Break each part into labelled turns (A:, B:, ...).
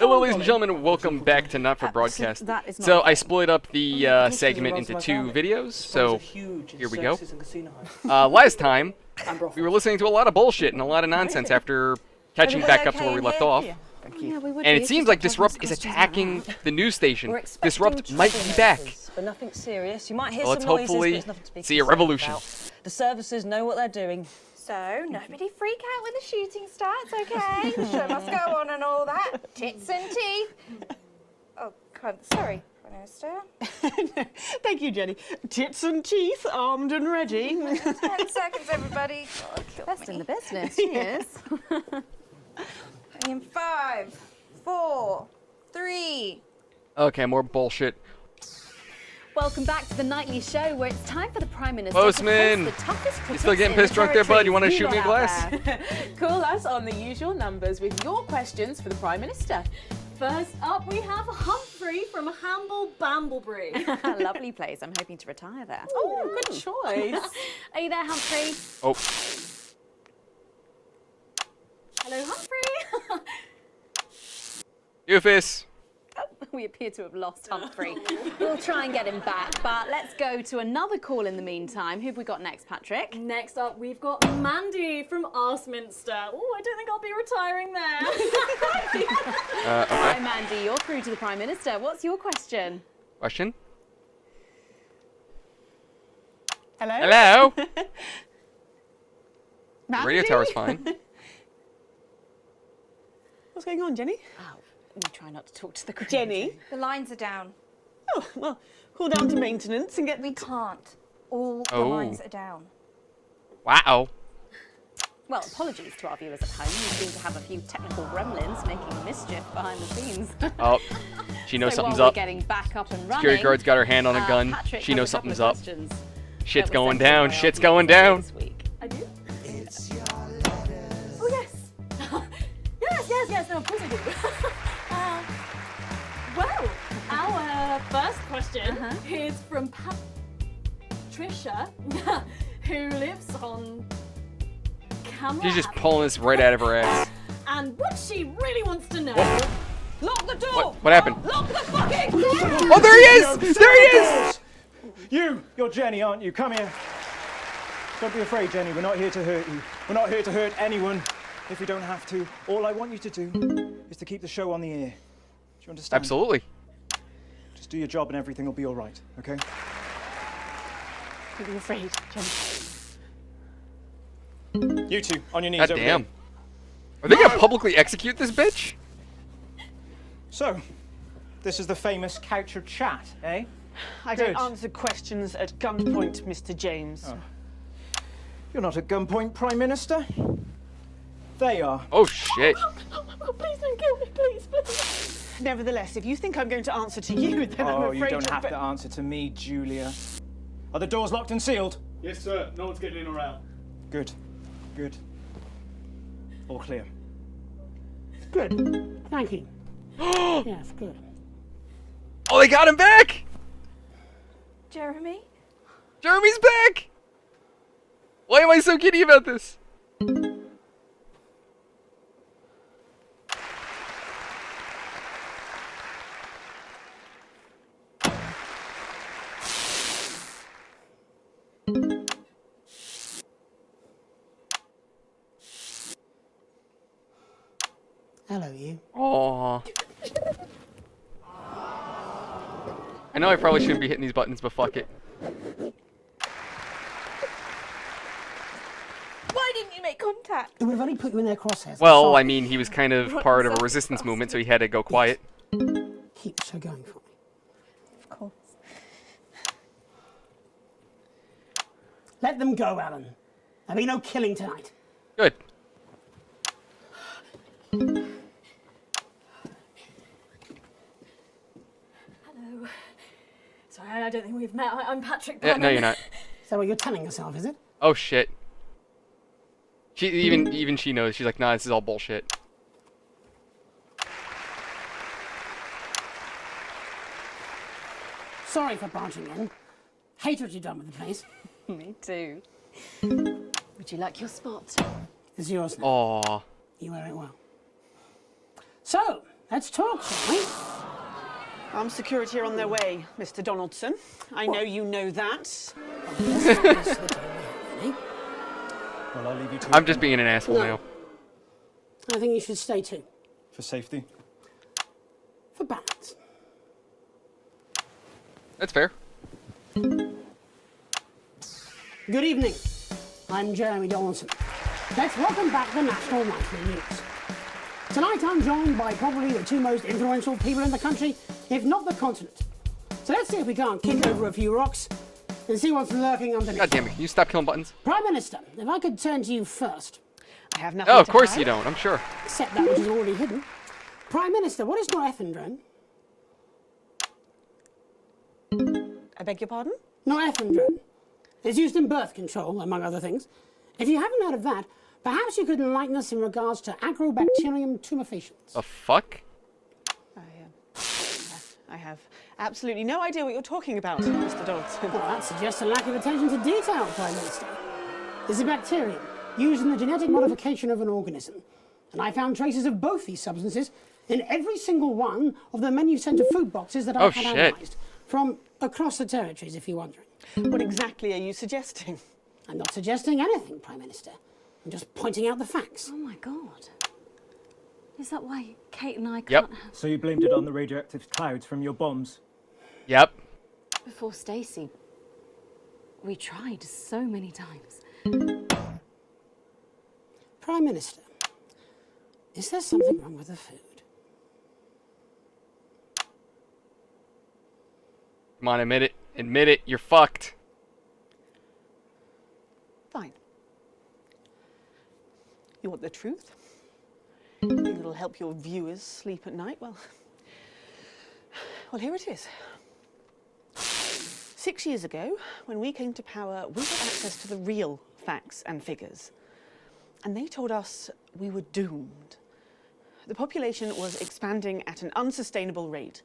A: Hello, ladies and gentlemen. Welcome back to Not for Broadcast. So I split up the segment into two videos. So here we go. Last time we were listening to a lot of bullshit and a lot of nonsense after catching back up to where we left off. And it seems like Disrupt is attacking the news station. Disrupt might be back.
B: But nothing serious. You might hear
A: Let's
B: some noises, but
A: hopefully
B: it's nothing to be
A: see a
B: concerned
A: revolution.
B: about. The services know what they're doing.
C: So, nobody freak out when the shooting starts, okay? The show must go on and all that. Tits and teeth. Oh, God, sorry, Minister.
D: Thank you, Jenny. Tits and teeth, armed and ready.
C: 10 seconds, everybody. God, kill
E: Best
C: me.
E: in the business, she is.
C: In 5, 4, 3.
A: Okay, more bullshit.
E: Welcome back to the nightly show where it's time for the Prime Minister
A: Postman!
E: to post the toughest
A: You
E: critics
A: still getting
E: in the
A: pissed drunk there, bud? You want to
E: territory.
A: shoot me a
E: You lot
A: glass?
E: out there.
D: Call us on the usual numbers with your questions for the Prime Minister.
F: First up, we have Humphrey from Hamble Bamblebury.
E: Lovely place. I'm hoping to retire there.
D: Oh, good choice.
F: Are you there, Humphrey?
A: Oh,
F: Hello, Humphrey.
A: Doofus.
E: We appear to have lost Humphrey. We'll try and get him back, but let's go to another call in the meantime. Who have we got next, Patrick?
F: Next up, we've got Mandy from Arsminster. Oh, I don't think I'll be retiring there.
E: Hi,
A: Okay.
E: Mandy. You're through to the Prime Minister. What's your question?
A: Question?
D: Hello?
A: Hello?
D: Mandy?
A: Radio tower's fine.
D: What's going on, Jenny?
E: Oh, we try not to talk to the crew.
D: Jenny?
C: The lines are down.
D: Oh, well, call down to maintenance and get...
C: We can't. All the
A: Oh.
C: lines are down.
A: Wow.
E: Well, apologies to our viewers at home. We seem to have a few technical gremlins making mischief behind the scenes.
A: Oh, she knows
E: So
A: something's
E: while
A: up.
E: we're getting back up and running,
A: Security guard's got her hand on a gun.
E: Patrick
A: She
E: has
A: knows
E: a couple
A: something's
E: of
A: up.
E: questions
A: Shit's
E: that were
A: going
E: sent in
A: down.
E: by our
A: Shit's
E: viewers
A: going down.
E: this week.
F: I do? Oh, yes. yes, no, of course I do. Well, our first question is from Patricia, who lives on camera.
A: She's just pulling this right out of her ass.
F: And what she really wants to know...
D: Lock the door!
A: What happened?
D: Lock the fucking
A: Oh, there he is! There he is!
G: You're Jenny, aren't you? Come here. Don't be afraid, Jenny. We're not here to hurt you. We're not here to hurt anyone if you don't have to. All I want you to do is to keep the show on the air. Do you understand?
A: Absolutely.
G: Just do your job and everything will be all right, okay?
D: Don't be afraid, Jenny.
G: You two, on your knees
A: God
G: over
A: damn.
G: there.
A: Are they gonna publicly execute this bitch?
G: So, this is the famous coucher chat, eh?
D: I
G: Good.
D: don't answer questions at gunpoint, Mr. James.
G: Oh. You're not at gunpoint, Prime Minister. They are.
A: Oh shit.
F: Oh, please don't kill me, please.
D: Nevertheless, if you think I'm going to answer to you, then I'm
G: Oh,
D: afraid
G: you don't
D: you'll
G: have to answer to me, Julia. Are the doors locked and sealed?
H: Yes, sir. No one's getting in or out.
G: Good. Good. All clear.
I: Good. Thank you. Yes, good.
A: Oh, they got him back!
C: Jeremy?
A: Jeremy's back! Why am I so giddy about this?
I: Hello, you.
A: Aww. I know I probably shouldn't be hitting these buttons, but fuck it.
C: Why didn't you make contact?
I: We've only put you in their crosshairs.
A: Well,
I: Sorry.
A: I mean, he was kind of part of a resistance movement, so he had to go quiet.
I: Keep the show going for me.
C: Of course.
I: Let them go, Alan. There'll be no killing tonight.
A: Good.
F: Hello. Sorry, I don't think we've met. I'm Patrick
A: Yeah,
F: Bannon.
A: no, you're not.
I: So what you're telling yourself, is it?
A: Oh shit. She even she knows. She's like, nah, this is all bullshit.
I: Sorry for barging in. Hate what you've done with the place.
E: Me too. Would you like your spot?
I: It's yours now.
A: Aww.
I: You wear it well. So, Let's talk, shall we?
D: Armed security are on their way, Mr. Donaldson. I know you know that.
G: Well, I'll leave you to
A: I'm
G: it
A: just
G: then.
A: being an asshole now.
I: I think you should stay too.
G: For safety.
I: For balance.
A: That's fair.
I: Good evening. I'm Jeremy Donaldson. Let's welcome back the National Nightly News. Tonight I'm joined by probably the two most influential people in the country, if not the continent. So let's see if we can't kick over a few rocks and see what's lurking underneath.
A: God damn it, can you stop killing buttons?
I: Prime Minister, if I could turn to you first.
D: I have nothing
A: Oh, of
D: to
A: course
D: hide.
A: you don't, I'm sure.
I: Except that which is already hidden. Prime Minister, what is norethindrone?
D: I beg your pardon?
I: Norethindrone. It's used in birth control, among other things. If you haven't heard of that, perhaps you could enlighten us in regards to Agrobacterium tumefaciens.
A: The fuck?
D: I have absolutely no idea what you're talking about, Mr. Donaldson.
I: Well, that suggests a lack of attention to detail, Prime Minister. It's a bacterium used in the genetic modification of an organism. And I found traces of both these substances in every single one of the menu centre food boxes that I've had analysed. From across the territories, if you're wondering.
D: What exactly are you suggesting?
I: I'm not suggesting anything, Prime Minister. I'm just pointing out the facts.
E: Oh my God. Is that why Kate and I
A: Yep.
E: can't have...
G: So you blamed it on the radioactive clouds from your bombs?
A: Yep.
E: Before Stacey, we tried so many times.
I: Prime Minister, is there something wrong with the food?
A: Come on, admit it. Admit it, you're fucked.
D: Fine. You want the truth? You think it'll help your viewers sleep at night? Well, here it is. 6 years ago, when we came to power, we got access to the real facts and figures. And they told us we were doomed. The population was expanding at an unsustainable rate.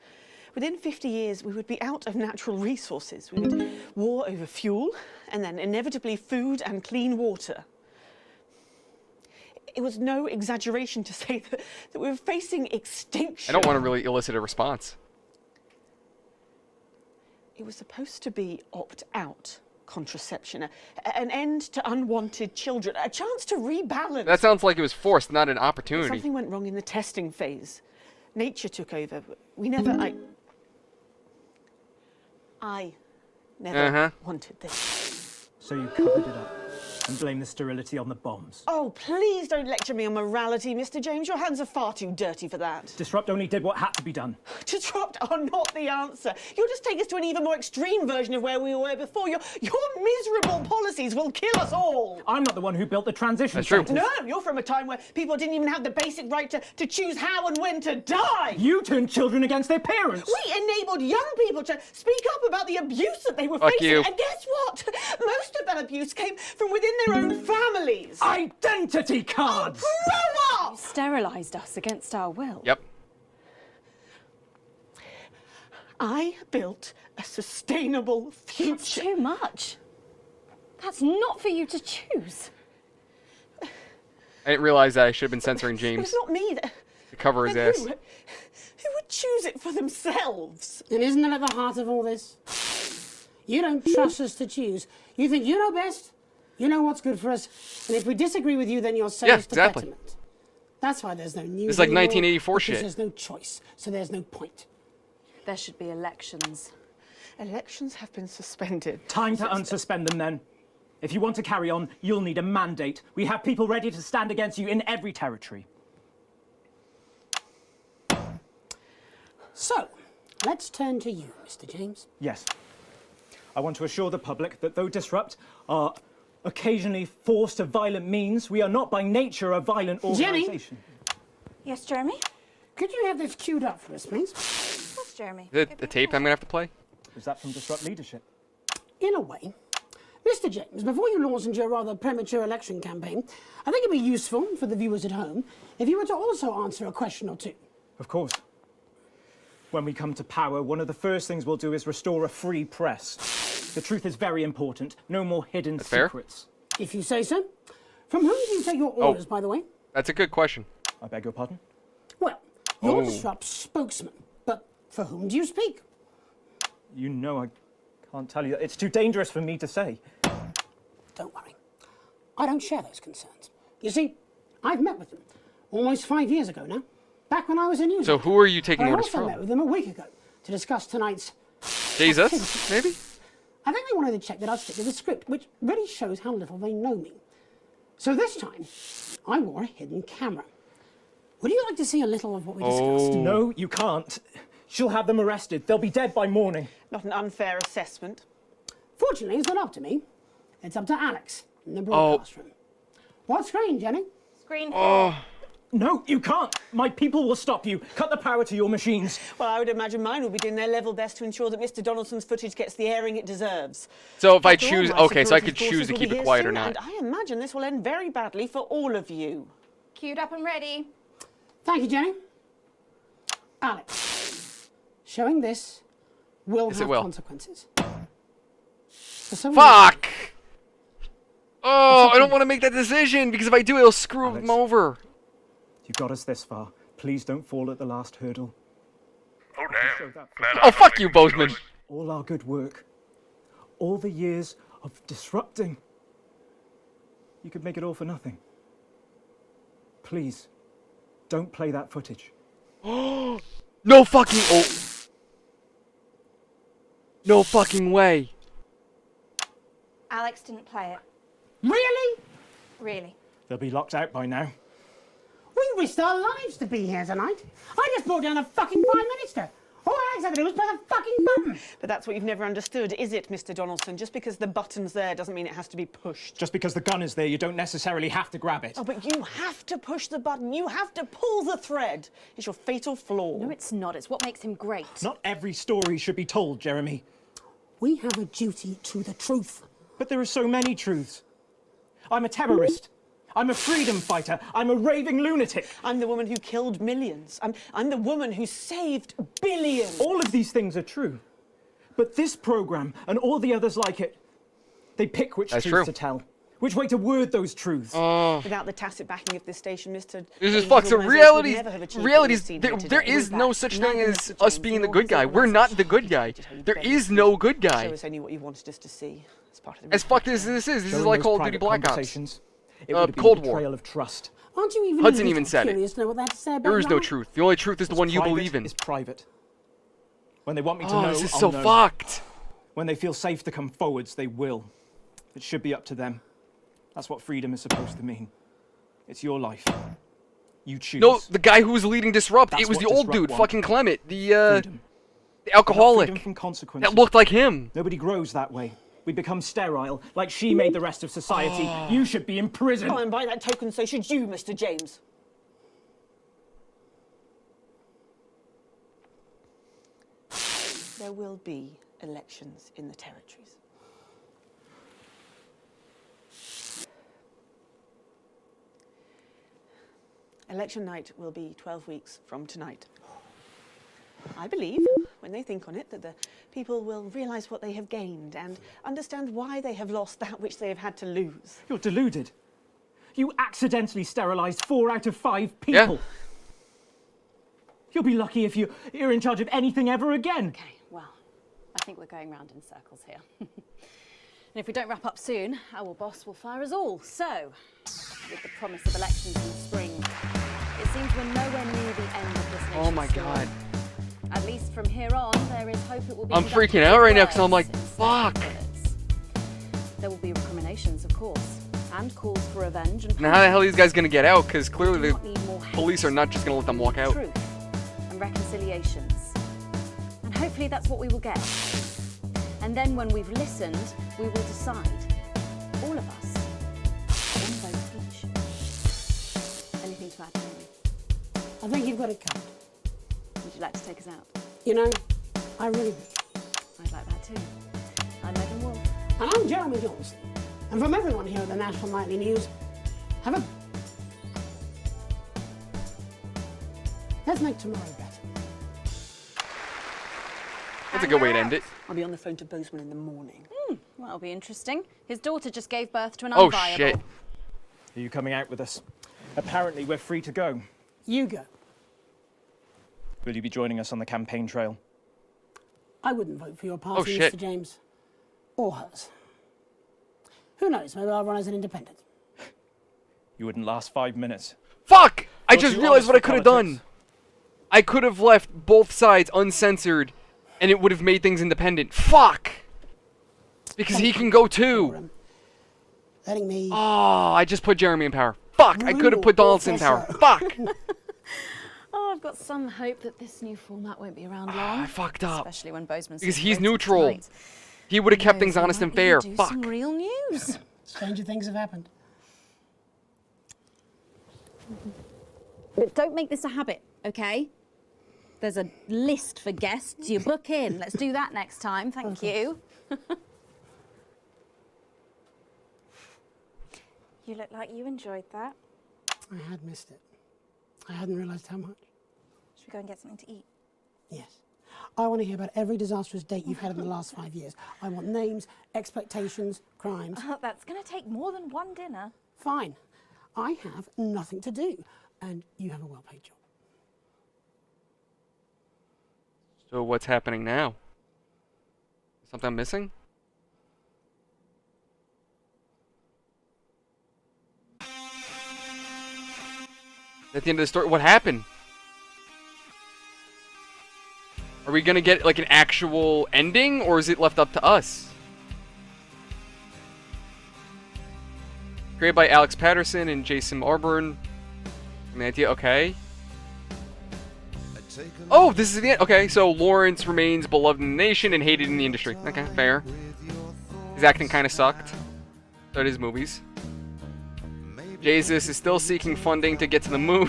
D: Within 50 years, we would be out of natural resources. We would war over fuel, and then inevitably food and clean water. It was no exaggeration to say that we were facing extinction.
A: I don't want to really elicit a response.
D: It was supposed to be opt-out contraception, an end to unwanted children, a chance to rebalance.
A: That sounds like it was forced, not an opportunity.
D: Something went wrong in the testing phase. Nature took over. We never... I never wanted this.
G: So you covered it up and blame the sterility on the bombs.
D: Oh, please don't lecture me on morality, Mr. James. Your hands are far too dirty for that.
G: Disrupt only did what had to be done.
D: Disrupt are not the answer. You'll just take us to an even more extreme version of where we were before. Your miserable policies will kill us all.
G: I'm not the one who built the transition
A: That's true.
G: centres.
D: No, you're from a time where people didn't even have the basic right to choose how and when to die.
G: You turned children against their parents.
D: We enabled young people to speak up about the abuse that they were
A: Fuck
D: facing.
A: you.
D: And guess what? Most of that abuse came from within their own families.
G: Identity cards!
D: Grow up!
E: Sterilised us against our will.
A: Yep.
D: I built a sustainable future.
E: That's too much. That's not for you to choose.
A: I didn't realize that I should have been censoring
D: It
A: James
D: was not me that...
A: to cover his
D: Then
A: ass.
D: who would choose it for themselves?
I: And isn't that at the heart of all this? You don't trust us to choose. You think you know best, you know what's good for us, and if we disagree with you, then you'll say
A: Yeah,
I: us to
A: exactly.
I: betterment. That's why there's no news
A: It's like
I: anymore,
A: 1984
I: because
A: shit.
I: There's no choice, so there's no point.
E: There should be elections.
D: Elections have been suspended.
G: Time to unsuspend them then. If you want to carry on, you'll need a mandate. We have people ready to stand against you in every territory.
I: So, let's turn to you, Mr. James.
G: Yes. I want to assure the public that though Disrupt are occasionally forced to violent means, we are not by nature a violent organisation.
C: Yes, Jeremy?
I: Could you have this queued up for us, please?
C: Yes, Jeremy.
A: Is it the tape I'm going to have to play?
G: Is that from Disrupt leadership?
I: In a way. Mr. James, before you launch into your rather premature election campaign, I think it'd be useful for the viewers at home if you were to also answer a question or two.
G: Of course. When we come to power, one of the first things we'll do is restore a free press. The truth is very important. No more hidden
A: That's fair.
G: secrets.
I: If you say so. From whom do you take your orders, by the way?
A: That's a good question.
G: I beg your pardon?
I: Well, You're
A: Oh.
I: Disrupt's spokesman, but for whom do you speak?
G: You know I can't tell you. It's too dangerous for me to say.
I: Don't worry. I don't share those concerns. You see, I've met with them almost 5 years ago now, back when I was a news
A: So
I: anchor.
A: who are you taking
I: I
A: orders
I: also
A: from?
I: met with them a week ago to discuss tonight's...
A: Jesus, maybe?
I: I think they wanted to check that I'd stick to the script, which really shows how little they know me. So this time, I wore a hidden camera. Would you like to see a little of what we discussed?
A: Oh.
G: No, you can't. She'll have them arrested. They'll be dead by morning.
D: Not an unfair assessment.
I: Fortunately, it's not up to me. It's up to Alex in the broadcast room. What screen, Jenny?
C: Screen
G: No, you can't. My people will stop you. Cut the power to your machines.
D: Well, I would imagine mine will be doing their level best to ensure that Mr. Donaldson's footage gets the airing it deserves.
A: So if I
D: After all,
A: choose,
D: my
A: okay, so I
D: security
A: could choose
D: forces
A: to
D: will
A: keep
D: be
A: it
D: here
A: quiet or
D: soon,
A: not.
D: And I imagine this will end very badly for all of you.
C: Queued up and ready.
I: Thank you, Jenny. Alex, showing this will
A: Yes, it
I: have
A: will.
I: consequences. For someone-
A: Fuck! Oh, I don't want to make that decision because if I do, it'll screw
G: Alex.
A: them over.
G: You got us this far. Please don't fall at the last hurdle.
J: Oh, damn.
A: Oh, fuck you, Bozeman.
G: All our good work. All the years of disrupting. You could make it all for nothing. Please, don't play that footage.
A: No fucking No fucking way.
C: Alex didn't play it.
I: Really?
C: Really.
G: They'll be locked out by now.
I: We risked our lives to be here tonight. I just brought down the fucking Prime Minister. All Alex had to do was press a fucking button.
D: But that's what you've never understood, is it, Mr. Donaldson? Just because the button's there doesn't mean it has to be pushed.
G: Just because the gun is there, you don't necessarily have to grab it.
D: Oh, but you have to push the button. You have to pull the thread. It's your fatal flaw.
E: No, it's not. It's what makes him great.
G: Not every story should be told, Jeremy.
I: We have a duty to the truth.
G: But there are so many truths. I'm a terrorist. I'm a freedom fighter. I'm a raving lunatic.
D: I'm the woman who killed millions. I'm the woman who saved billions.
G: All of these things are true. But this program and all the others like it, they pick which
A: That's
G: truths
A: true.
G: to tell, which way to word those truths.
D: Without the tacit backing of this station, Mr.
A: This is
D: James'
A: fuck. So
D: organisation would
A: reality,
D: never have achieved what
A: reality's
D: we've seen
A: there,
D: here today.
A: there is
D: With
A: no
D: that,
A: such thing
D: neither
A: as
D: Mr.
A: us
D: James
A: being the
D: nor
A: good
D: his
A: guy. We're not the good guy.
D: organisation
A: There
D: begged
A: is
D: me
A: no
D: to
A: good guy.
D: Show us only what you wanted us to see. As part of the
A: As fucked as this is
G: Showing
A: like
G: those
A: Call of Duty
G: private
A: Black Ops.
G: conversations, it would have been
A: Cold
G: a
A: War.
G: betrayal of trust.
I: Aren't you even
A: Hudson
I: a
A: even
I: little
A: said it.
I: curious to know what they had to say about
A: There is no
I: that?
A: truth. The only truth is the one you
G: Private
A: believe in.
G: is private. When they want me to
A: Oh,
G: know,
A: this is
G: I'll
A: so
G: know.
A: fucked.
G: When they feel safe to come forwards, they will. It should be up to them. That's what freedom is supposed to mean. It's your life. You choose.
A: No, the guy who was leading Disrupt,
G: That's
A: it was
G: what
A: the old
G: Disrupt
A: dude,
G: want.
A: fucking Clement, the
G: freedom.
A: the
G: Not
A: alcoholic.
G: freedom from consequences.
A: That looked like him.
G: Nobody grows that way. We become sterile, like she made the rest of society. You should be in prison.
D: Oh, and by that token, so should you, Mr. James. There will be elections in the territories. Election night will be 12 weeks from tonight. I believe, when they think on it, that the people will realise what they have gained and understand why they have lost that which they have had to lose.
G: You're deluded. You accidentally sterilised 4 out of 5 people.
A: Yeah.
G: You'll be lucky if you're in charge of anything ever again.
E: Okay, well, I think we're going round in circles here. And if we don't wrap up soon, our boss will fire us all. So, with the promise of elections in the spring, it seems we're nowhere near the end of this nation's
A: Oh my
E: story.
A: god.
E: At least from here on, there is hope it will be.
A: I'm
E: conducted
A: freaking out
E: with
A: right now 'cause I'm like,
E: words instead
A: fuck.
E: of bullets. There will be recriminations, of course, and calls for revenge. And
A: Now how the hell are these guys gonna get out? Because clearly
E: we do
A: the
E: not need more hate,
A: police are not just gonna let them walk out.
E: truth and reconciliations. And hopefully that's what we will get. And then when we've listened, we will decide, all of us, one vote each. Anything to add, Henry?
I: I think you've got it covered.
E: Would you like to take us out?
I: You know, I really do.
E: I'd like that too. I'm Megan Wolf.
I: And I'm Jeremy Johnson. And from everyone here at the National Nightly News, have a... Let's make tomorrow better.
A: That's a good way to end it.
D: I'll be on the phone to Bozeman in the morning.
E: That'll be interesting. His daughter just gave birth to an
A: Oh
E: unviable.
A: shit.
G: Are you coming out with us? Apparently, we're free to go.
I: You go.
G: Will you be joining us on the campaign trail?
I: I wouldn't vote for your party,
A: shit.
I: Mr. James. Or hers. Who knows? Maybe I'll run as an independent.
G: You wouldn't last 5 minutes.
A: Fuck! I
G: You're
A: just
G: too
A: realized
G: honest
A: what I
G: for
A: could have
G: politics.
A: done. I could have left both sides uncensored, and it would have made things independent. Fuck! Because he can go too.
I: Letting me...
A: Oh, I just put Jeremy in power. Fuck! I could have put Donaldson in power. Fuck!
E: Oh, I've got some hope that this new format won't be around long.
A: I fucked up.
B: Especially when Bozeman's
A: Because
B: so
A: he's
B: voted
A: neutral.
B: tonight.
A: He would have kept things
B: Knows,
A: honest
B: he
A: and
B: might
A: fair.
B: even do
A: Fuck.
B: some real news.
I: Stranger things have happened.
E: But don't make this a habit, okay? There's a list for guests. You book in. Let's do that next time. Thank you.
C: You look like you enjoyed that.
I: I had missed it. I hadn't realised how much.
C: Should we go and get something to eat?
I: Yes. I want to hear about every disastrous date you've had in the last 5 years. I want names, expectations, crimes.
C: That's going to take more than one dinner.
I: Fine. I have nothing to do, and you have a well-paid job.
A: So what's happening now? Something I'm missing? At the end of the story, what happened? Are we gonna get like an actual ending, or is it left up to us? Created by Alex Patterson and Jason Arburn. And the idea, okay. Oh, this is the end. Okay, so Lawrence remains beloved in the nation and hated in the industry. Okay, fair. His acting kind of sucked. So did his movies. Jesus is still seeking funding to get to the moon.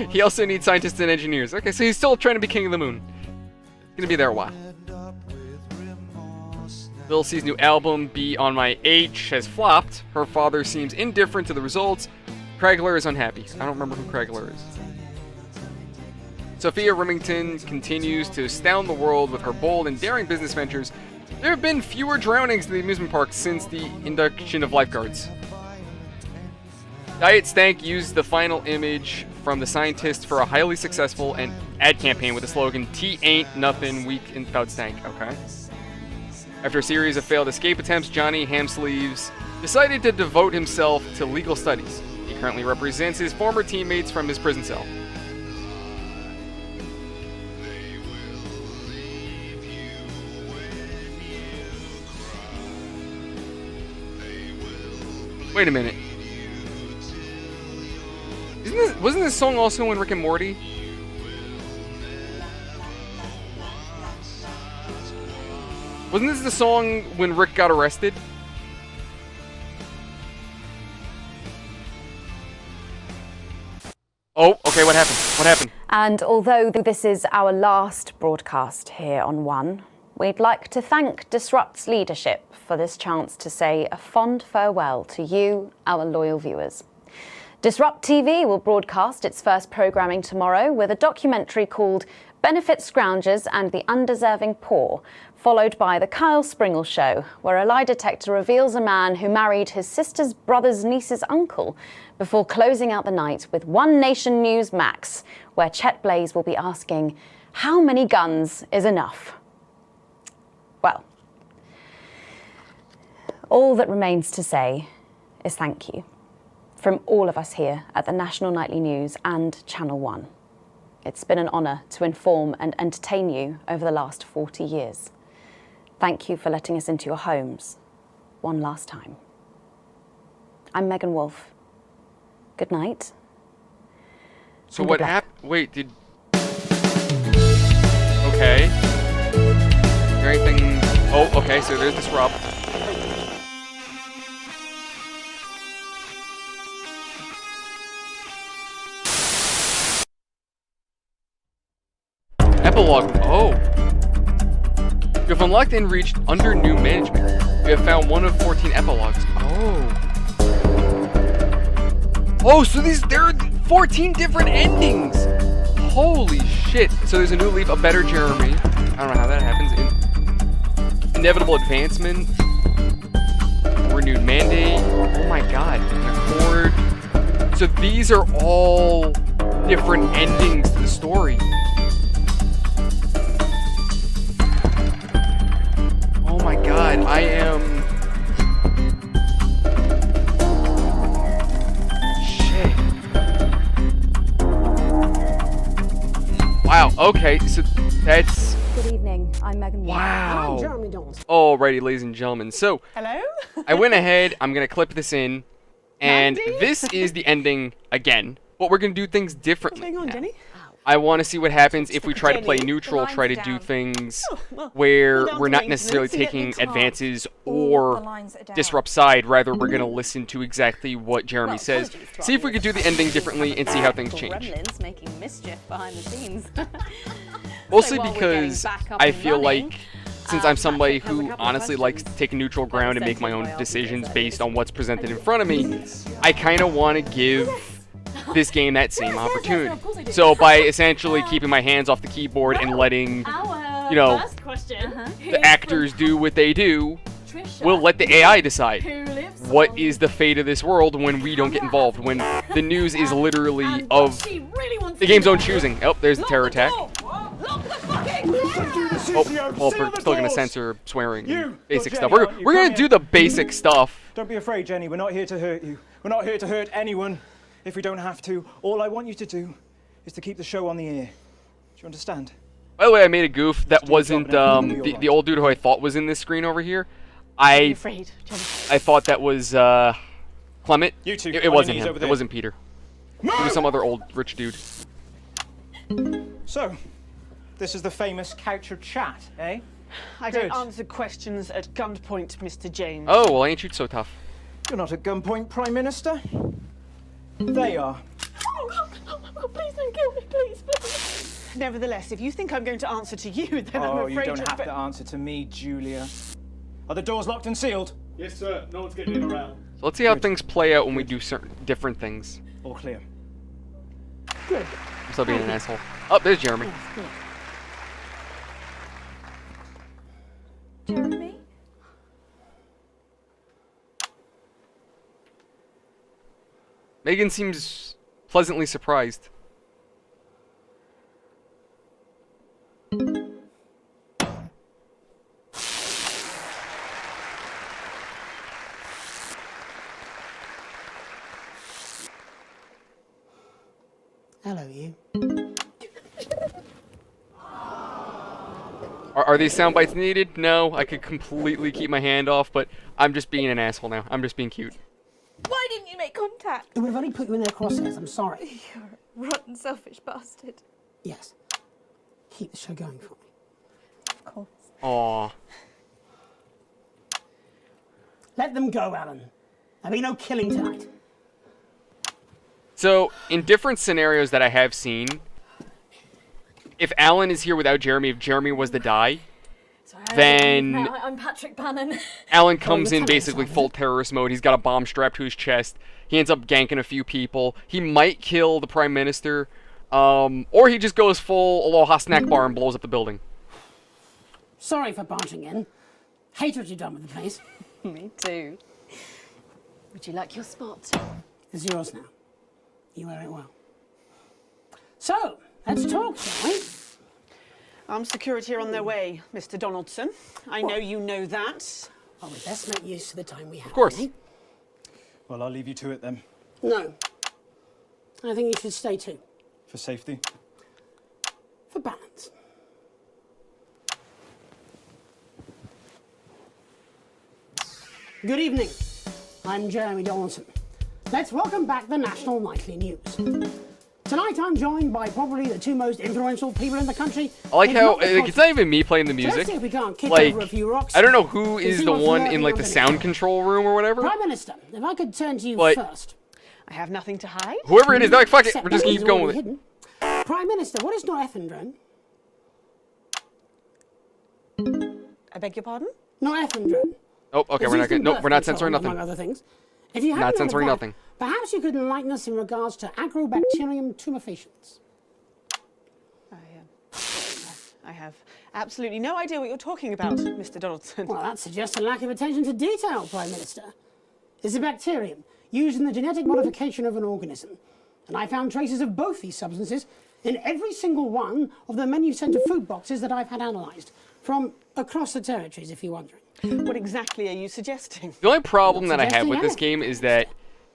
A: He also needs scientists and engineers. Okay, so he's still trying to be king of the moon. He's gonna be there a while. Lil C's new album, Be On My H, has flopped. Her father seems indifferent to the results. Craigler is unhappy. I don't remember who Craigler is. Sophia Remington continues to astound the world with her bold and daring business ventures. There have been fewer drownings in the amusement park since the induction of lifeguards. Diet Stank used the final image from the scientists for a highly successful ad campaign with the slogan, "Tea ain't nothing weak about stank." Okay. After a series of failed escape attempts, Johnny Hamsleeves decided to devote himself to legal studies. He currently represents his former teammates from his prison cell. Wait a minute. Wasn't this song also in Rick and Morty? Wasn't this the song when Rick got arrested? Oh, okay, what happened? What happened?
E: And although this is our last broadcast here on One, we'd like to thank Disrupt's leadership for this chance to say a fond farewell to you, our loyal viewers. Disrupt TV will broadcast its first programming tomorrow with a documentary called Benefit Scroungers and the Undeserving Poor, followed by The Kyle Springle Show, where a lie detector reveals a man who married his sister's brother's niece's uncle, before closing out the night with One Nation News Max, where Chet Blaze will be asking, how many guns is enough? Well, all that remains to say is thank you from all of us here at the National Nightly News and Channel 1. It's been an honour to inform and entertain you over the last 40 years. Thank you for letting us into your homes one last time. I'm Megan Wolfe. Good night.
A: So what happened? Wait, did... Okay. Is there anything... Oh, okay, so there's Disrupt. Epilogue. Oh. You have unlocked and reached under new management. You have found one of 14 epilogues. Oh. Oh, so there are 14 different endings. Holy shit. So there's a new leap, a better Jeremy. I don't know how that happens. Inevitable advancement. Renewed mandate. Oh my god. An accord. So these are all different endings to the story. Alright, so that's...
E: Good evening. I'm Megan.
A: Wow.
I: I'm Jeremy Donaldson.
A: Alrighty, ladies and gentlemen. So,
D: Hello?
A: I went ahead, I'm going to clip this in, and this is the ending again. But we're going to do things differently.
D: What's going on, Jenny?
A: I want to see what happens if we try to play
D: Jenny,
A: neutral,
C: the
A: try to
C: lines
A: do
C: are down.
A: things
D: well,
A: where
D: down
A: we're
D: to
A: not
D: maintenance,
A: necessarily
D: so that
A: taking
D: we can't.
A: advances
C: All
A: or
C: the lines are down.
A: disrupt side. Rather, we're going to listen to exactly what Jeremy says.
E: apologies to
A: See if we could do the ending differently and see how things change.
E: Gremlins making mischief behind the scenes.
A: Mostly
E: while we're getting
A: because
E: back up
A: I
E: and
A: feel
E: running,
A: like since I'm somebody
E: Patrick has a
A: who
E: couple of
A: honestly likes to
E: questions.
A: take a neutral
E: That
A: ground and
E: was
A: make my
E: sent in
A: own
E: by our
A: decisions
E: viewers,
A: based
E: I
A: on what's presented in front of me, I kind of want to give this game that same opportunity. So by essentially keeping my hands off the keyboard and letting
F: Our
A: you know,
F: first question
A: the actors do what they do,
F: Trisha,
A: we'll let the AI decide
F: who lives
A: what
F: on-
A: is the fate of this world when we don't get involved, when the news is literally
F: and
A: of
F: what she really wants
A: the
F: to
A: game's
F: know.
A: own choosing. Oh, there's the
F: Lock
A: terror
F: the
A: attack.
F: door. Lock the fucking
A: Oh, well, we're still gonna censor swearing
G: You,
A: and basic
G: you're
A: stuff.
G: Jenny,
A: We're,
G: aren't you?
A: we're
G: Come
A: gonna do
G: here.
A: the basic stuff.
G: Don't be afraid, Jenny. We're not here to hurt you. We're not here to hurt anyone if we don't have to. All I want you to do is to keep the show on the air. Do you understand?
A: By the way, I made a goof. That
G: Just do
A: wasn't
G: something and it'll be
A: the
G: alright.
A: old dude who I thought was in this screen over here.
D: I'm
A: I
D: afraid, Jenny.
A: thought that was Clement.
G: You two,
A: It
G: on your
A: wasn't
G: knees
A: him.
G: over
A: It
G: there.
A: wasn't Peter. It was some other old rich dude.
G: So, this is the famous couch of chat, eh?
D: I don't
G: Good.
D: answer questions at gunpoint, Mr. James.
A: Oh, well, ain't you so tough?
G: You're not at gunpoint, Prime Minister. They are.
F: Please don't kill me, please.
D: Nevertheless, if you think I'm going to answer to you, then I'm
G: Oh,
D: afraid
G: you don't
D: you're
G: have to answer to me, Julia. Are the doors locked and sealed?
H: Yes, sir. No one's getting in around.
A: So let's see how things play out when we do certain different things.
G: All clear.
D: good.
A: I'm still being an asshole. Oh, there's Jeremy.
C: Jeremy?
A: Megan seems pleasantly surprised.
I: Hello, you.
A: Are these sound bites needed? No, I could completely keep my hand off, but I'm just being an asshole now. I'm just being cute.
C: Why didn't you make contact?
I: It would have only put you in their crosshairs. I'm sorry.
C: You're a rotten, selfish bastard.
I: Yes. Keep the show going for me.
C: Of course.
A: Aww.
I: Let them go, Alan. There'll be no killing tonight.
A: So, in different scenarios that I have seen, if Alan is here without Jeremy, if Jeremy was to die,
F: Sorry,
A: then
F: I'm Patrick Bannon.
A: Alan comes
I: you're
A: in
I: telling
A: basically
I: us
A: full terrorist mode. He's got a bomb strapped to his chest. He ends up ganking a few people. He might kill the Prime Minister, or he just goes full Aloha Snack Bar and blows up the building.
I: Sorry for barging in. Hate what you've done with the place.
E: Me too. Would you like your spot?
I: It's yours now. You wear it well. So, let's talk, shall we?
D: Armed security are on their way, Mr. Donaldson. I know you know that.
I: Well, we best make use of the time we have.
A: Of course.
I: eh?
G: Well, I'll leave you to it then,
I: No. I think you should stay too.
G: for safety.
I: For balance. Good evening. I'm Jeremy Donaldson. Let's welcome back the National Nightly News. Tonight I'm joined by probably the two most influential people in the country.
A: I like
I: if
A: how
I: not the
A: it's not even me playing the
I: So let's
A: music.
I: see if we can't kick
A: Like,
I: over a few rocks.
A: I don't know who
I: and
A: is
I: see
A: the
I: what's
A: one
I: lurking
A: in like the
I: underneath.
A: sound control room or whatever.
I: Prime Minister, if I could turn to you
A: But-
I: first.
D: I have nothing to hide.
A: Whoever it is, they're like, fuck it,
I: Except
A: we're just gonna
I: that
A: keep
I: is
A: going with
I: already
A: it.
I: hidden. Prime Minister, what is norethindrone?
D: I beg your pardon?
I: Norethindrone.
A: Oh, okay,
I: It's
A: we're not
I: used
A: gonna.
I: in
A: Nope,
I: birth
A: we're not
I: control,
A: censoring nothing.
I: Among other things. If you haven't
A: Not
I: heard of
A: censoring
I: that,
A: nothing.
I: Perhaps you could enlighten us in regards to agrobacterium tumefaciens.
D: I have absolutely no idea what you're talking about, Mr. Donaldson.
I: Well, that suggests a lack of attention to detail, Prime Minister. It's a bacterium used in the genetic modification of an organism. And I found traces of both these substances in every single one of the menu centre food boxes that I've had analysed from across the territories, if you're wondering.
D: What exactly are you suggesting?
A: The only problem that I have
I: suggesting
A: with this
I: anything.
A: game is that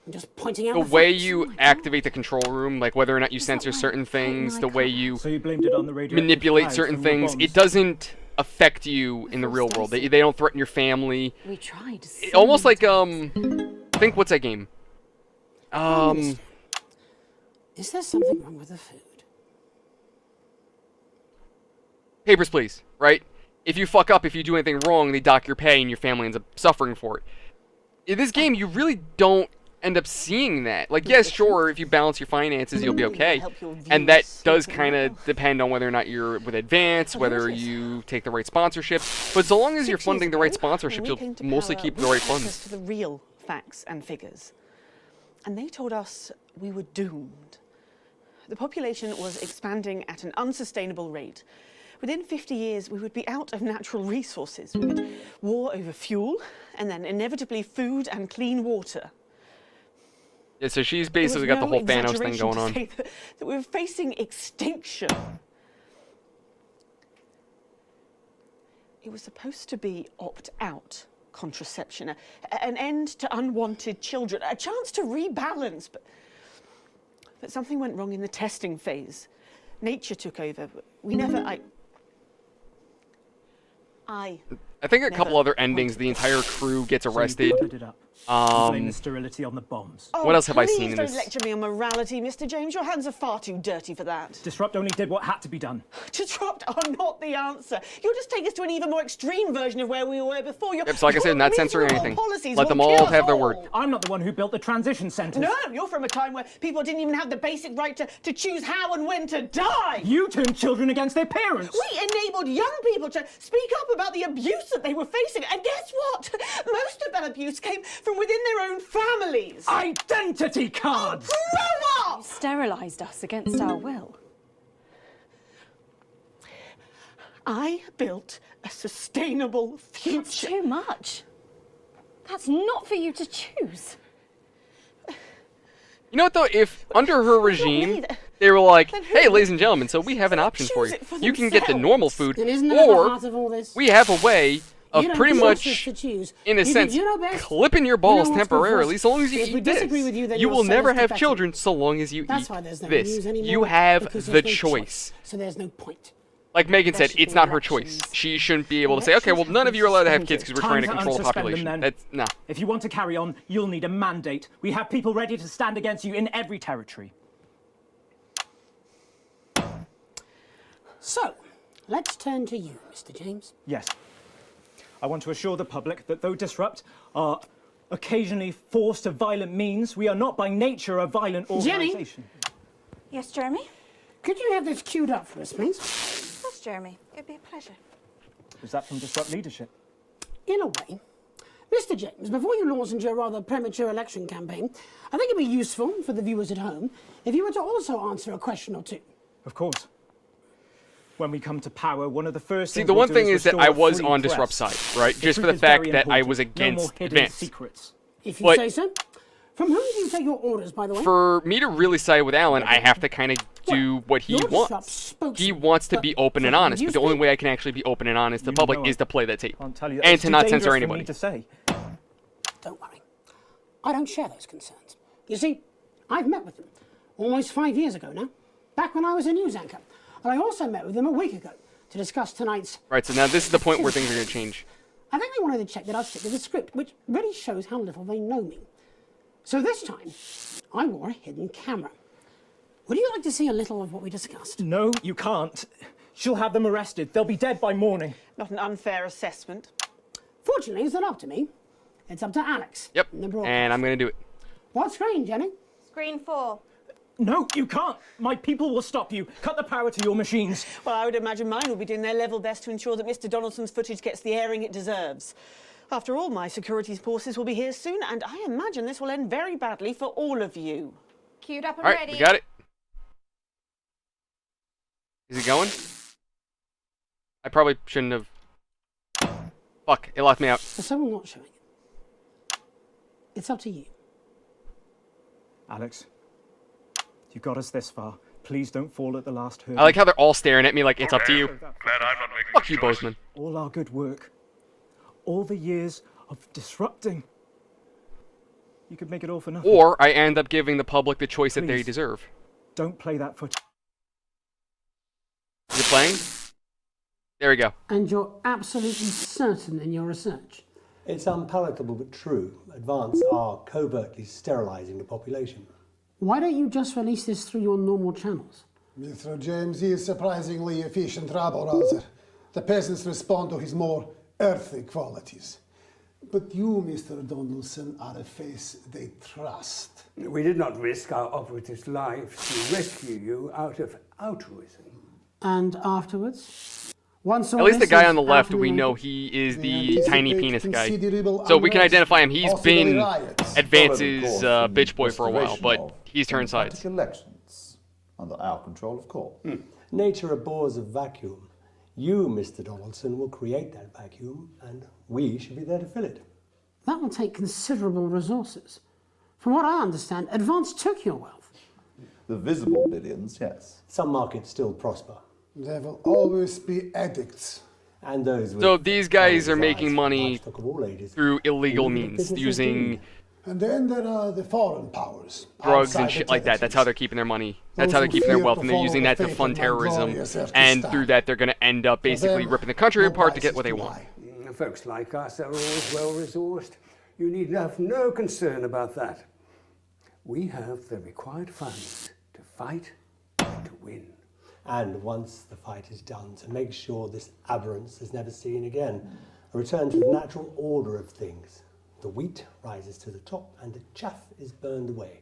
I: I'm just pointing out
A: the
I: the
A: way
I: facts.
A: you activate the control room, like whether or not you censor certain things, the way you
G: So you blamed it on the radio.
A: manipulate certain things, it doesn't affect you in the real world. They don't threaten your family.
E: We tried.
A: Almost like think what's that game?
I: Is there something wrong with the food?
A: Papers, Please, right? If you fuck up, if you do anything wrong, they dock your pay and your family ends up suffering for it. In this game, you really don't end up seeing that. Like, yes, sure, if you balance your finances, you'll be okay. And that does kind of depend on whether or not you're with Advance, whether you take the right sponsorships. But so long as you're funding the right sponsorships, you'll mostly keep the right funds.
D: To the real facts and figures. And they told us we were doomed. The population was expanding at an unsustainable rate. Within 50 years, we would be out of natural resources. We would war over fuel, and then inevitably food and clean water.
A: Yeah, so she's basically got the whole Thanos thing going on.
D: That we were facing extinction. It was supposed to be opt-out contraception, an end to unwanted children, a chance to rebalance. But something went wrong in the testing phase. Nature took over. We never...
A: I think a couple other endings, the entire crew gets arrested.
G: Blame the sterility on the bombs.
A: What else have I seen in
D: Please
A: this?
D: don't lecture me on morality, Mr. James. Your hands are far too dirty for that.
G: Disrupt only did what had to be done.
D: Disrupt are not the answer. You'll just take us to an even more extreme version of where we were before.
A: Yep, so like I said, not censoring anything.
D: Policies
A: Let them
D: will
A: all
D: kill
A: have
D: us
A: their word.
G: I'm not the one who built the transition centres.
D: No, you're from a time where people didn't even have the basic right to choose how and when to die.
G: You turned children against their parents.
D: We enabled young people to speak up about the abuse that they were facing. And guess what? Most of that abuse came from within their own families.
G: Identity cards!
D: Grow up!
E: You sterilised us against our will.
D: I built a sustainable future.
E: That's too much. That's not for you to choose.
A: You know what, though? If under her regime, they were like, hey, ladies and gentlemen, so we have an option for you. You can get the normal food,
I: And isn't that at the
A: or
I: heart of all this?
A: we have a way of
I: You don't
A: pretty
I: force us
A: much,
I: to choose.
A: in a
I: You
A: sense,
I: know best.
A: clipping your
I: You
A: balls
I: know what's good for
A: temporarily,
I: us.
A: so long as you
I: If we
A: eat this.
I: disagree with you, then
A: You
I: your
A: will
I: son
A: never
I: is
A: have
I: defective.
A: children so long as you
I: That's
A: eat
I: why there's no
A: this.
I: news anymore,
A: You have
I: because
A: the
I: there's no
A: choice.
I: So there's no point.
A: Like Megan said, it's not her choice.
D: Elections.
A: She shouldn't be able to say, okay, well, none of you are allowed to have kids because we're trying to
G: Time to
A: control the
G: unsuspend them,
A: population.
G: then.
A: That's, nah.
G: If you want to carry on, you'll need a mandate. We have people ready to stand against you in every territory.
I: So, let's turn to you, Mr. James.
G: Yes. I want to assure the public that though Disrupt are occasionally forced to violent means, we are not by nature a violent
I: Jenny?
G: organisation.
C: Yes, Jeremy?
I: Could you have this queued up for us, please?
C: Yes, Jeremy. It'd be a pleasure.
G: Is that from Disrupt leadership?
I: In a way. Mr. James, before you launch into your rather premature election campaign, I think it'd be useful for the viewers at home if you were to also answer a question or two.
G: Of course. When we come to power, one of the first
A: See,
G: things
A: the
G: we'll
A: one
G: do
A: thing is that
G: restore
A: I was
G: free
A: on
G: press.
A: Disrupt side, right? Just for
G: truth
A: the
G: is
A: fact
G: very
A: that I
G: important.
A: was
G: No
A: against
G: more hidden
A: Advance.
G: secrets.
I: If you
A: But-
I: say so. From whom do you take your orders, by the way?
A: For me to really side with Alan, I have to kind of do what he
I: You're
A: wants.
I: Disrupt's spokesman,
A: He wants to
I: but
A: be open
I: for
A: and
I: whom
A: honest,
I: do you
A: but the only
I: speak?
A: way I can actually be open and honest to the
G: You
A: public
G: know
A: is to play that tape.
G: Can't tell you.
A: And
G: It's
A: to
G: too
A: not
G: dangerous
A: censor
G: for
A: anybody.
G: me to say.
I: Don't worry. I don't share those concerns. You see, I've met with them almost 5 years ago now, back when I was a news anchor. And I also met with them a week ago to discuss tonight's...
A: Right, so now this is the point where things are going to change.
I: I think they wanted to check that I'd stick to the script, which really shows how little they know me. So this time, I wore a hidden camera. Would you like to see a little of what we discussed?
G: No, you can't. She'll have them arrested. They'll be dead by morning.
D: Not an unfair assessment.
I: Fortunately, it's not up to me. It's up to Alex.
A: Yep,
I: in the broadcast.
A: and I'm going to do it.
I: What screen, Jenny?
C: Screen 4.
G: No, you can't. My people will stop you. Cut the power to your machines.
D: Well, I would imagine mine will be doing their level best to ensure that Mr. Donaldson's footage gets the airing it deserves. After all, my security forces will be here soon, and I imagine this will end very badly for all of you.
C: Queued up and
A: All right,
C: ready.
A: we got it. Is it going? I probably shouldn't have... Fuck, it locked me out.
I: For someone not showing it. It's up to you.
G: Alex, you got us this far. Please don't fall at the last hurdle.
A: I like how they're all staring at me like it's up to you.
J: Glad I'm not making
A: Fuck
J: a
A: you,
J: choice.
A: Bozeman.
G: All our good work. All the years of disrupting. You could make it all for nothing.
A: Or I end up giving the public the choice that they
G: Please.
A: deserve.
G: Don't play that foot.
A: Is it playing? There we go.
I: And you're absolutely certain in your research?
K: It's unpalatable but true. Advance are covertly sterilising the population.
I: Why don't you just release this through your normal channels?
L: Mr. James is surprisingly efficient rabble-rouser. The peasants respond to his more earthly qualities. But you, Mr. Donaldson, are a face they trust.
M: We did not risk our operatives' lives to rescue you out of altruism.
I: And afterwards? Once
A: At least the guy on the left, we know he is the tiny penis guy. So we can identify him. He's been Advance's bitch boy for a while, but he's turned sides.
N: Elections under our control, of course.
K: Nature abhors a vacuum. You, Mr. Donaldson, will create that vacuum, and we should be there to fill it.
I: That will take considerable resources. From what I understand, Advance took your wealth.
N: The visible billions, yes.
K: Some markets still prosper.
L: There will always be addicts.
K: And those with
A: So these guys are making money
K: livestock of all ages.
A: through illegal
K: All the
A: means,
K: businesses
A: using
L: And then there are the foreign powers.
A: drugs and
L: outside
A: shit
L: the
A: like that. That's how they're keeping their money. That's how they're
L: Those who
A: keeping their
L: fear
A: wealth,
L: to
A: and they're
L: follow
A: using
L: the
A: that to
L: faith
A: fund
L: of
A: terrorism.
L: glorious
A: And
L: Erkistan.
A: through that, they're going to end up basically
L: them,
A: ripping the country
L: no
A: apart to get
L: prices
A: what they
L: to
A: want.
L: buy.
M: Folks like us are always well-resourced. You need have no concern about that. We have the required funds to fight and to win.
K: And once the fight is done, to make sure this aberrance is never seen again. A return to the natural order of things. The wheat rises to the top and the chaff is burned away.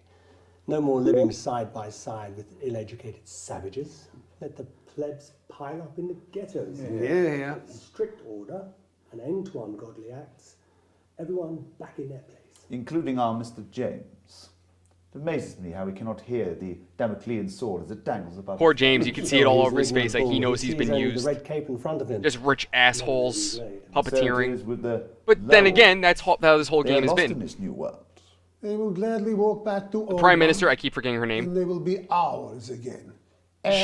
K: No more living side by side with ill-educated savages. Let the plebs pile up in the ghettos.
M: Yeah.
K: Strict order, an end to ungodly acts. Everyone back in their place.
N: Including our Mr. James. It amazes me how we cannot hear the Damoclean sword as it dangles above.
A: Poor James, you can see it all over his face, like he
K: He
A: knows he's
K: sees
A: been
K: only
A: used.
K: The red cape in front of him.
A: Just rich assholes, puppeteering.
N: With the
A: But then again, that's how this whole
N: they are
A: game has
N: lost in
A: been.
N: this new world.
L: They will gladly walk back to
A: The Prime Minister, I keep forgetting her name.
L: and they will be ours again.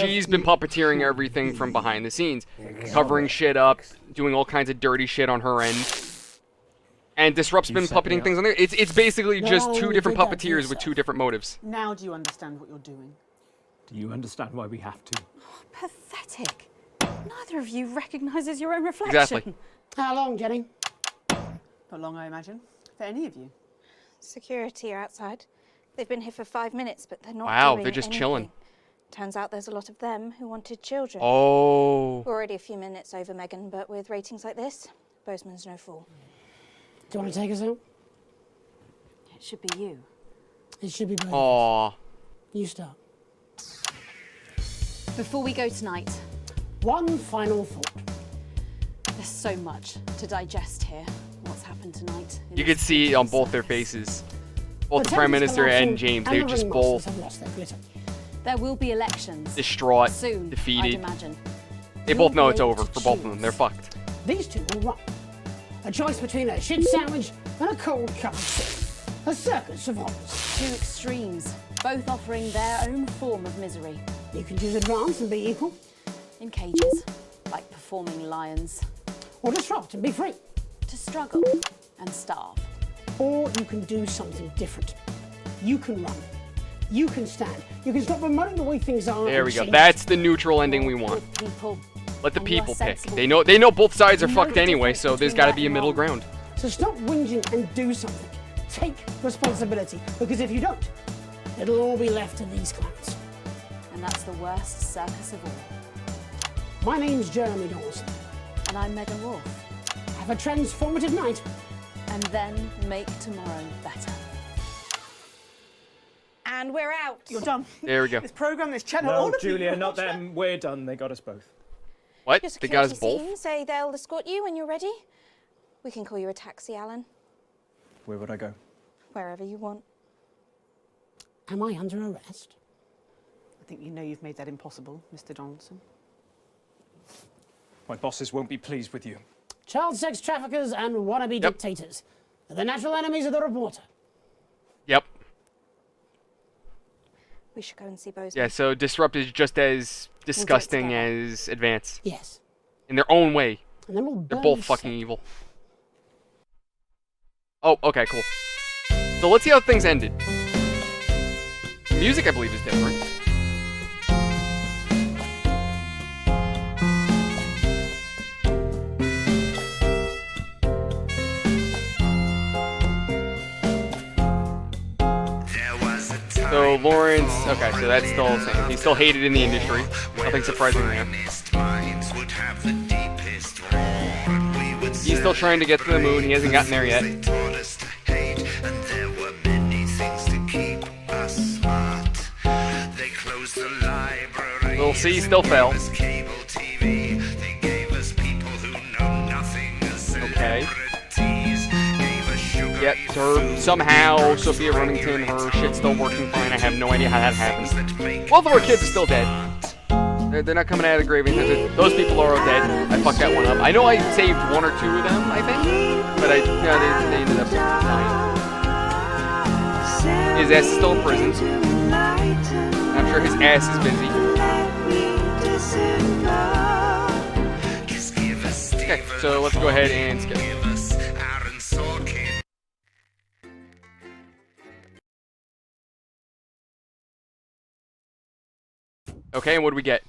A: She's been puppeteering everything from behind the scenes, covering shit up, doing all kinds of dirty shit on her end. And Disrupt's been puppeting things on there. It's basically just two different puppeteers with two different motives.
D: Now do you understand what you're doing?
G: Do you understand why we have to?
E: Pathetic. Neither of you recognises your own reflection.
A: Exactly.
I: How long, Jenny?
D: Not long, I imagine. For any of you.
C: Security are outside. They've been here for 5 minutes, but they're not
A: Wow,
C: doing
A: they're just
C: anything.
A: chilling.
C: Turns out there's a lot of them who wanted children.
A: Oh.
C: We're already a few minutes over, Megan, but with ratings like this, Bozeman's no fool.
I: Do you want to take us out?
E: It should be you.
I: It should be both.
A: Aww.
I: You start.
E: Before we go tonight,
I: One final thought.
E: there's so much to digest here. What's happened tonight? in
A: You
E: this
A: could see it on
E: political
A: both their
E: circus.
A: faces. Both the Prime Minister and James, they were just both
I: Have lost their glitter.
E: There will be elections.
A: distraught,
E: Soon, I'd
A: defeated.
E: imagine.
A: They both know it's
I: You'll be
A: over
I: able
A: for
I: to
A: both of them.
I: choose.
A: They're fucked.
I: These two will run. A choice between a shit sandwich and a cold cup of soup. A circus of horrors.
E: Two extremes, both offering their own form of misery.
I: You can choose Advance and be equal,
E: In cages, like performing lions.
I: or Disrupt and be free.
E: To struggle and starve.
I: Or you can do something different. You can run. You can stand. You can stop promoting the way things are.
A: There
I: and
A: we go.
I: change
A: That's the neutral ending we want.
E: With people.
A: Let the
E: And you're
A: people pick.
E: sensible.
A: They know both sides are
I: No
A: fucked anyway,
I: difference
A: so there's
I: between
A: got to
I: right
A: be a
I: and
A: middle
I: wrong.
A: ground.
I: So stop whinging and do something. Take responsibility, because if you don't, it'll all be left to these clowns.
E: And that's the worst circus of all.
I: My name's Jeremy Dawson.
E: And I'm Megan Wolf.
I: Have a transformative night.
E: And then make tomorrow better.
C: And we're out.
D: You're done.
A: There we go.
D: This programme, this channel,
G: No,
D: all of
G: Julia,
D: you.
G: not them. We're done. They got us both.
A: What?
C: Your
A: They got us
C: security
A: both?
C: team say they'll escort you when you're ready. We can call you a taxi, Alan.
G: Where would I go?
C: Wherever you want.
I: Am I under arrest?
D: I think you know you've made that impossible, Mr. Donaldson.
G: My bosses won't be pleased with you.
I: Child sex traffickers and wannabe dictators are the natural enemies of the reporter.
A: Yep.
C: We should go and see Bozeman.
A: Yeah, so Disrupt is just as disgusting as Advance.
I: Yes.
A: In their own way.
I: And then we'll
A: They're
I: burn
A: both
I: this
A: fucking evil. Oh, okay, cool. So let's see how things ended. Music, I believe, is different. So Lawrence, okay, so that's still the same. He's still hated in the industry. Nothing surprising there. He's still trying to get to the moon. He hasn't gotten there yet. Little C still fell. Okay. Yep, so somehow Sophia Remington, her shit's still working fine. I have no idea how that happened. Both of our kids are still dead. They're not coming out of the grave. Those people are all dead. I fucked that one up. I know I saved one or two of them, I think, but they ended up dying. His ass is still in prison. I'm sure his ass is busy. Okay, so let's go ahead and skip. Okay, and what do we get?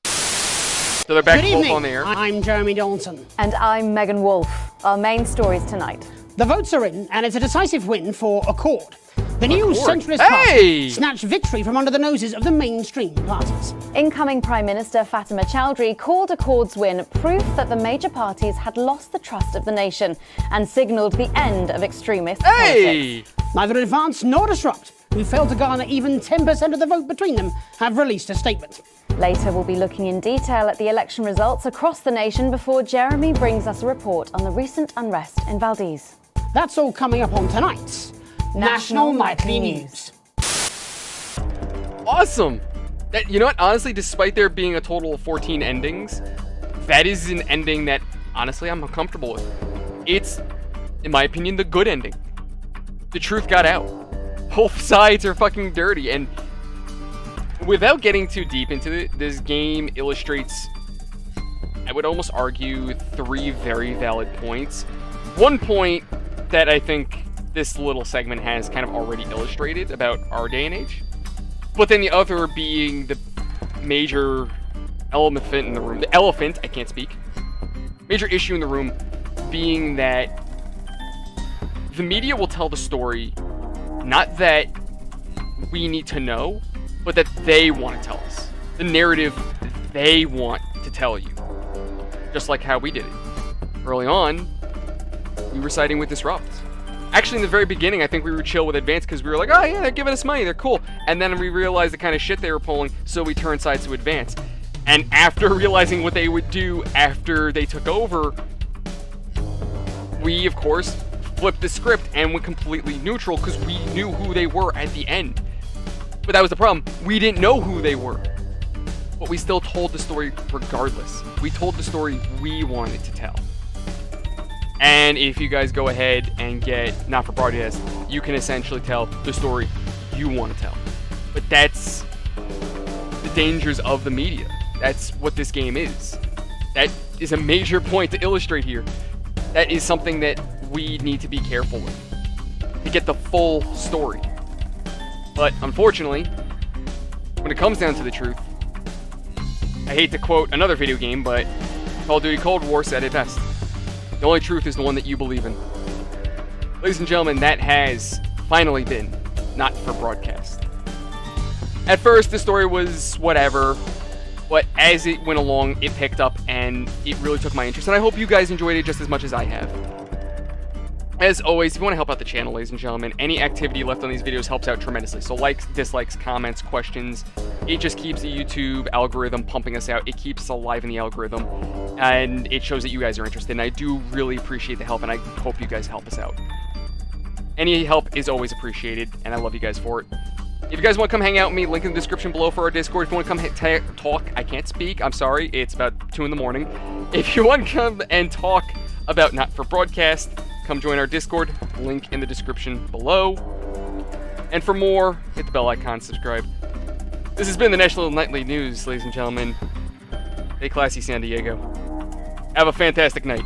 A: So they're back both on the air.
I: I'm Jeremy Donaldson.
E: And I'm Megan Wolfe. Our main stories tonight.
I: The votes are in, and it's a decisive win for Accord. The new
A: Accord.
I: centralist party snatched victory from under the noses of the mainstream parties.
E: Incoming Prime Minister Fatima Chowdhury called Accord's win proof that the major parties had lost the trust of the nation and signalled the end of extremist politics.
I: Neither Advance nor Disrupt, who failed to garner even 10% of the vote between them, have released a statement.
E: Later, we'll be looking in detail at the election results across the nation before Jeremy brings us a report on the recent unrest in Valdez.
I: That's all coming up on tonight's National Nightly News.
A: Awesome! You know what? Honestly, despite there being a total of 14 endings, that is an ending that, honestly, I'm uncomfortable with. It's, in my opinion, the good ending. The truth got out. Both sides are fucking dirty, and without getting too deep into it, this game illustrates, I would almost argue, 3 very valid points. One point that I think this little segment has kind of already illustrated about our day and age, but then the other being the major elephant in the room. The elephant, I can't speak. Major issue in the room being that the media will tell the story, not that we need to know, but that they want to tell us. The narrative they want to tell you. Just like how we did it. Early on, we were siding with Disrupt. Actually, in the very beginning, I think we were chill with Advance because we were like, oh yeah, they're giving us money, they're cool. And then we realized the kind of shit they were pulling, so we turned sides to Advance. And after realizing what they would do after they took over, we, of course, flipped the script and went completely neutral because we knew who they were at the end. But that was the problem. We didn't know who they were. But we still told the story regardless. We told the story we wanted to tell. And if you guys go ahead and get Not For Broadcast, you can essentially tell the story you want to tell. But that's the dangers of the media. That's what this game is. That is a major point to illustrate here. That is something that we need to be careful with to get the full story. But unfortunately, when it comes down to the truth, I hate to quote another video game, but Call of Duty Cold War said it best. The only truth is the one that you believe in. Ladies and gentlemen, that has finally been Not For Broadcast. At first, the story was whatever, but as it went along, it picked up and it really took my interest, and I hope you guys enjoyed it just as much as I have. As always, if you want to help out the channel, ladies and gentlemen, any activity left on these videos helps out tremendously. So likes, dislikes, comments, questions, it just keeps the YouTube algorithm pumping us out. It keeps us alive in the algorithm, and it shows that you guys are interested, and I do really appreciate the help, and I hope you guys help us out. Any help is always appreciated, and I love you guys for it. If you guys want to come hang out with me, link in the description below for our Discord. If you want to come talk, I can't speak, I'm sorry, it's about 2 in the morning. If you want to come and talk about Not For Broadcast, come join our Discord, link in the description below. And for more, hit the bell icon, subscribe. This has been the National Nightly News, ladies and gentlemen. Stay classy, San Diego. Have a fantastic night.